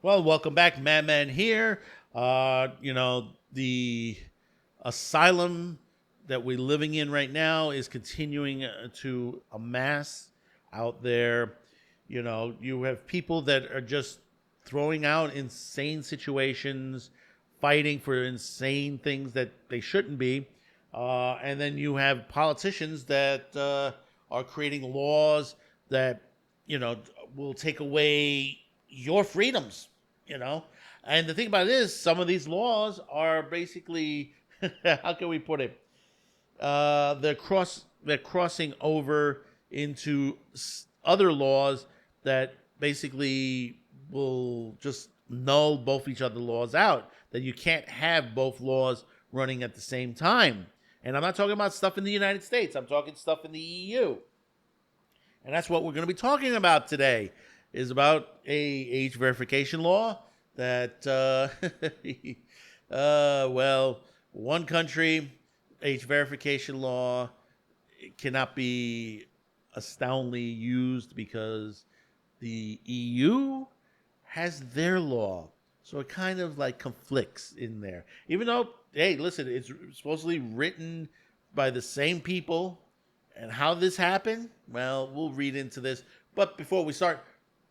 Well, welcome back, Madman here. The asylum that we're living in right now is continuing to amass out there. You have people that are just throwing out insane situations, fighting for insane things that they shouldn't be. And then you have politicians that are creating laws that, you know, will take away your freedoms, you know. And the thing about it is, some of these laws are basically, how can we put it? They're crossing over into other laws that basically will just null both each other laws out. That you can't have both laws running at the same time. And I'm not talking about stuff in the United States. I'm talking stuff in the EU. And that's what we're going to be talking about today. Is about a age verification law that, well, one country age verification law cannot be astoundingly used because the EU has their law. So it kind of like conflicts in there. Even though, hey, listen, it's supposedly written by the same people. And how this happened, well, we'll read into this. But before we start,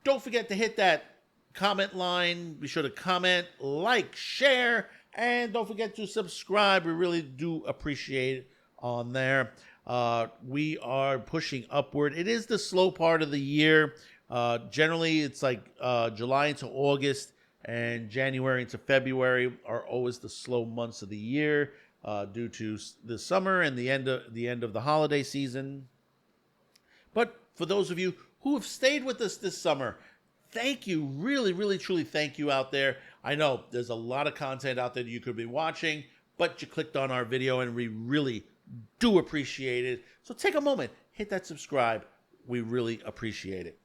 don't forget to hit that comment line. Be sure to comment, like, share, and don't forget to subscribe. We really do appreciate it on there. We are pushing upward. It is the slow part of the year. Generally, it's like July into August and January into February are always the slow months of the year due to the summer and the end of the holiday season. But for those of you who have stayed with us this summer, thank you. Really, really, truly thank you out there. I know there's a lot of content out there that you could be watching, but you clicked on our video and we really do appreciate it. So take a moment, hit that subscribe. We really appreciate it.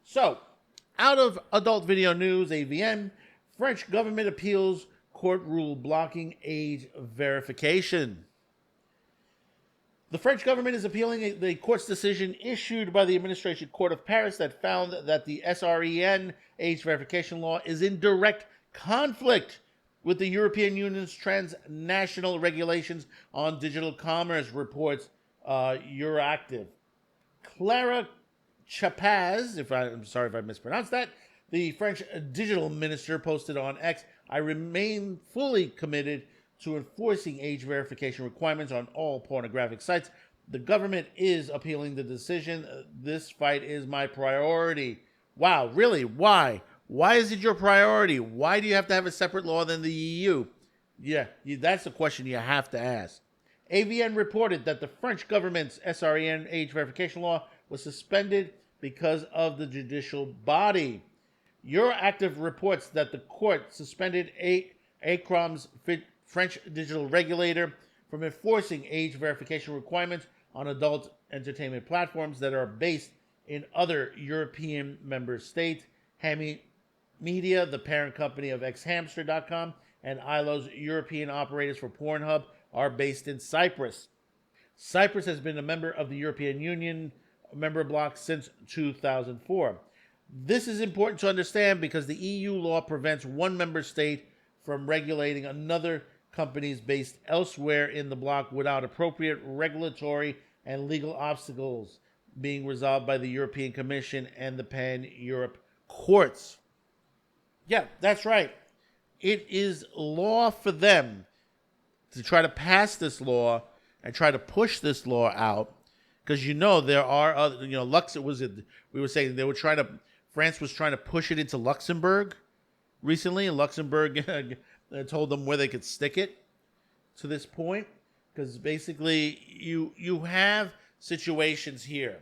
So, out of adult video news, AVN, French government appeals court rule blocking age verification. The French government is appealing the court's decision issued by the Administration Court of Paris that found that the SREN age verification law is in direct conflict with the European Union's transnational regulations on digital commerce, reports Euractiv. Clara Chapaz, I'm sorry if I mispronounced that, the French digital minister, posted on X, "I remain fully committed to enforcing age verification requirements on all pornographic sites. The government is appealing the decision. This fight is my priority." Wow, really? Why? Why is it your priority? Why do you have to have a separate law than the EU? Yeah, that's the question you have to ask. AVN reported that the French government's SREN age verification law was suspended because of the judicial body. Euractiv reports that the court suspended ACROM's French digital regulator from enforcing age verification requirements on adult entertainment platforms that are based in other European member states. Hami Media, the parent company of xhamster.com, and ILO's European operators for Pornhub are based in Cyprus. Cyprus has been a member of the European Union member bloc since 2004. This is important to understand because the EU law prevents one member state from regulating another companies based elsewhere in the bloc without appropriate regulatory and legal obstacles being resolved by the European Commission and the Pan-Europe courts. Yeah, that's right. It is law for them to try to pass this law and try to push this law out because there are other, Lux, we were saying France was trying to push it into Luxembourg recently, and Luxembourg told them where they could stick it to this point. Because basically, you have situations here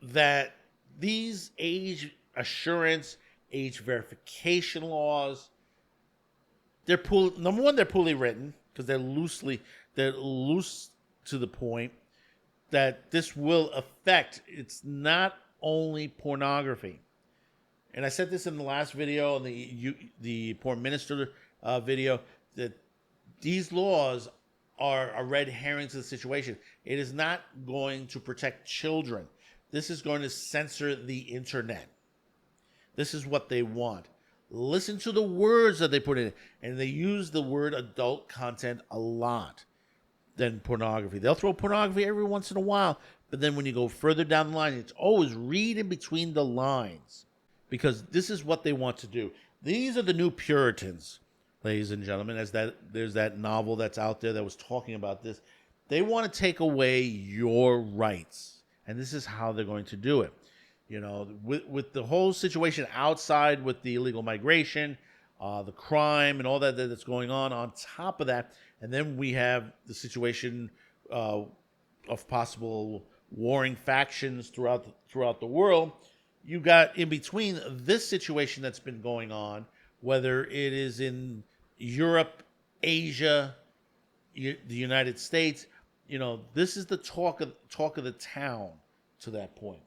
that these age assurance, age verification laws, number one, they're poorly written because they're loose to the point that this will affect. It's not only pornography. And I said this in the last video, on the porn minister video, that these laws are a red herring to the situation. It is not going to protect children. This is going to censor the internet. This is what they want. Listen to the words that they put in it. And they use the word adult content a lot than pornography. They'll throw pornography every once in a while, but then when you go further down the line, it's always read in between the lines, because this is what they want to do. These are the new Puritans, ladies and gentlemen. As that there's that novel that's out there that was talking about this. They want to take away your rights, and this is how they're going to do it. You know, with the whole situation outside with the illegal migration, the crime, and all that's going on top of that, and then we have the situation of possible warring factions throughout the world. You got in between this situation that's been going on, whether it is in Europe, Asia, the United States. You know, this is the talk of the town to that point.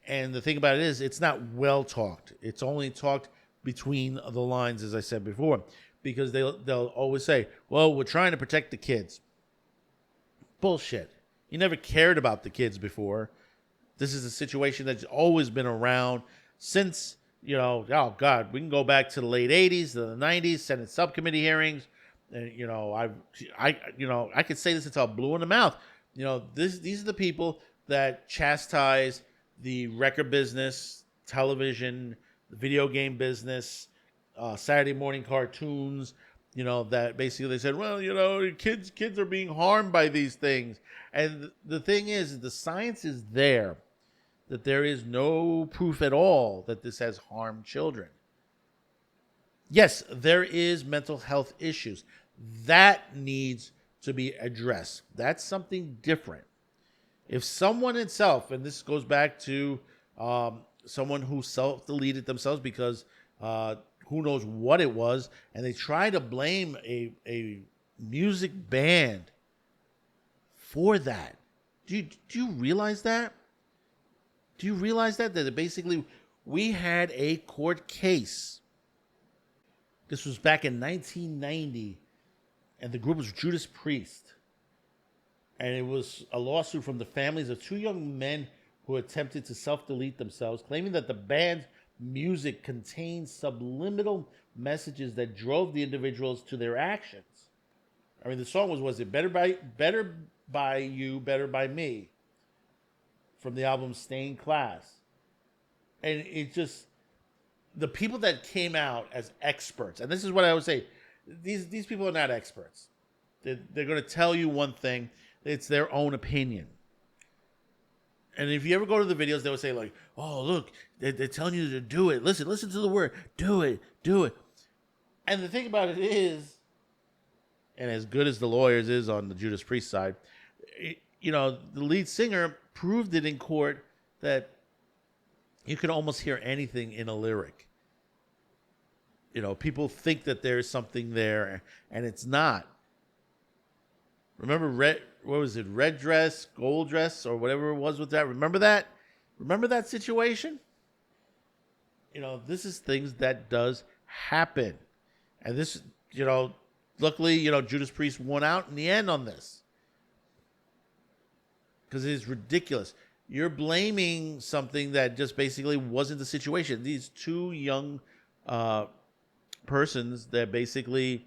And the thing about it is, it's not well talked. It's only talked between the lines, as I said before, because they'll always say, "Well, we're trying to protect the kids." Bullshit. You never cared about the kids before. This is a situation that's always been around since, oh God, we can go back to the late 80s, to the 90s, Senate subcommittee hearings. And, I could say this until I'm blue in the mouth. These are the people that chastise the record business, television, the video game business, Saturday morning cartoons, that basically they said, well, kids are being harmed by these things. And the thing is, the science is there, that there is no proof at all that this has harmed children. Yes, there is mental health issues. That needs to be addressed. That's something different. If someone itself, and this goes back to someone who self-deleted themselves because who knows what it was, and they try to blame a music band for that. Do you realize that? Do you realize that basically we had a court case? This was back in 1990, and the group was Judas Priest. And it was a lawsuit from the families of two young men who attempted to self-delete themselves, claiming that the band's music contained subliminal messages that drove the individuals to their actions. I mean, the song was it Better by You, Better by Me, from the album Stained Class. And it just, the people that came out as experts, and this is what I would say, these people are not experts. They're going to tell you one thing. It's their own opinion. And if you ever go to the videos, they will say like, oh, look, they're telling you to do it. Listen to the word. Do it. And the thing about it is, and as good as the lawyers is on the Judas Priest side, the lead singer proved it in court that you can almost hear anything in a lyric. People think that there's something there, and it's not. Remember red dress, gold dress, or whatever it was with that? Remember that? Remember that situation? This is things that does happen. And this, luckily, Judas Priest won out in the end on this. Because it is ridiculous. You're blaming something that just basically wasn't the situation. These two young persons that basically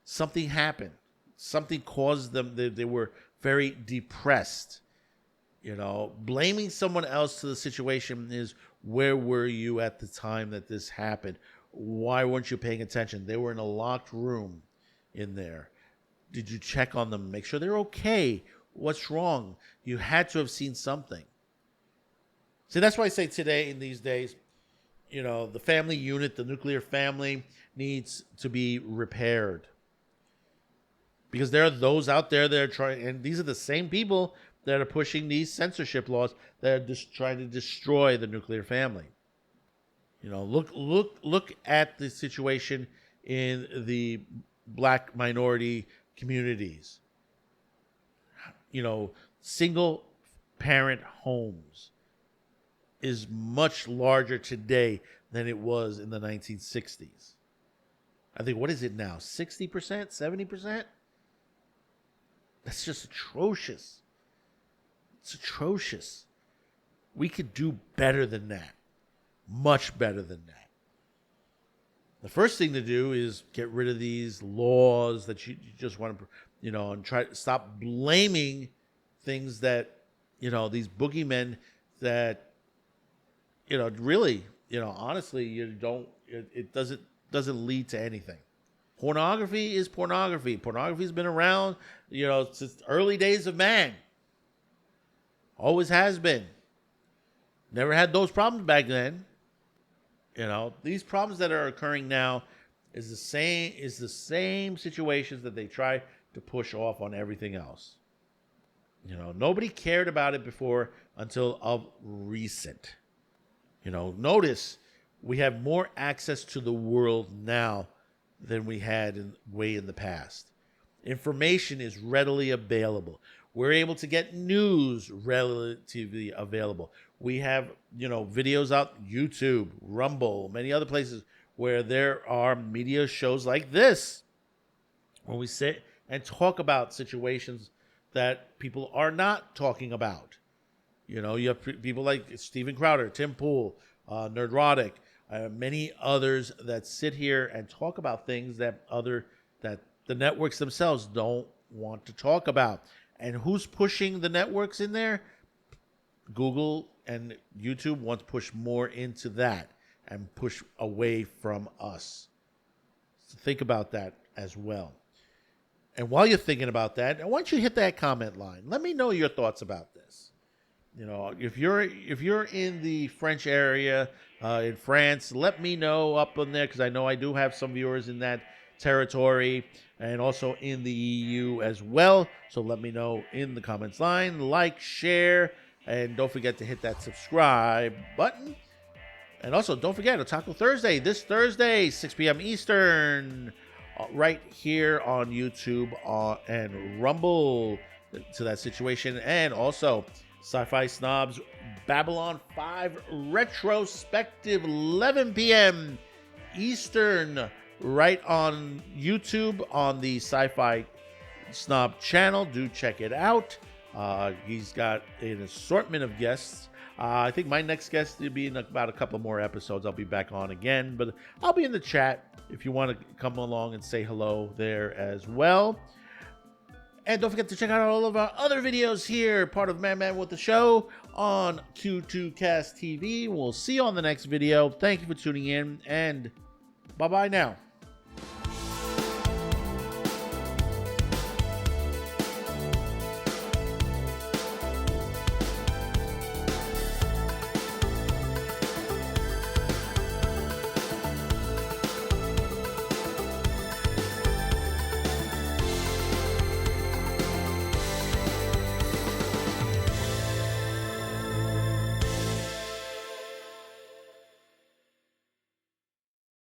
something happened. Something caused them, they were very depressed. Blaming someone else to the situation is, where were you at the time that this happened? Why weren't you paying attention? They were in a locked room in there. Did you check on them? Make sure they're okay. What's wrong? You had to have seen something. See, that's why I say today, in these days, the family unit, the nuclear family, needs to be repaired. Because there are those out there that are trying, and these are the same people that are pushing these censorship laws that are just trying to destroy the nuclear family. Look at the situation in the black minority communities. Single parent homes is much larger today than it was in the 1960s. I think, what is it now? 60%? 70%? That's just atrocious. It's atrocious. We could do better than that. Much better than that. The first thing to do is get rid of these laws that you just want to, and try to stop blaming things that, these boogeymen that, really, honestly, you don't, it doesn't lead to anything. Pornography is pornography. Pornography's been around, since the early days of man. Always has been. Never had those problems back then. These problems that are occurring now is the same situations that they try to push off on everything else. Nobody cared about it before until of recent. Notice we have more access to the world now than we had in the past. Information is readily available. We're able to get news relatively available. We have, videos out, YouTube, Rumble, many other places where there are media shows like this, where we sit and talk about situations that people are not talking about. You have people like Steven Crowder, Tim Pool, Nerdrotic, many others that sit here and talk about things that the networks themselves don't want to talk about. And who's pushing the networks in there? Google and YouTube want to push more into that and push away from us. So think about that as well. And while you're thinking about that, I want you to hit that comment line. Let me know your thoughts about this. If you're in the French area, in France, let me know up on there, because I know I do have some viewers in that territory and also in the EU as well. So let me know in the comments line. Like, share, and don't forget to hit that subscribe button. And also, don't forget, Otaku Thursday, this Thursday, 6 p.m. Eastern, right here on YouTube and Rumble, to that situation. And also, Sci-Fi Snobs Babylon 5 retrospective, 11 p.m. Eastern, right on YouTube on the Sci-Fi Snob channel. Do check it out. He's got an assortment of guests. I think my next guest will be in about a couple more episodes. I'll be back on again, but I'll be in the chat if you want to come along and say hello there as well. And don't forget to check out all of our other videos here, part of Man with the Show on Q2Cast TV. We'll see you on the next video. Thank you for tuning in, and bye-bye now.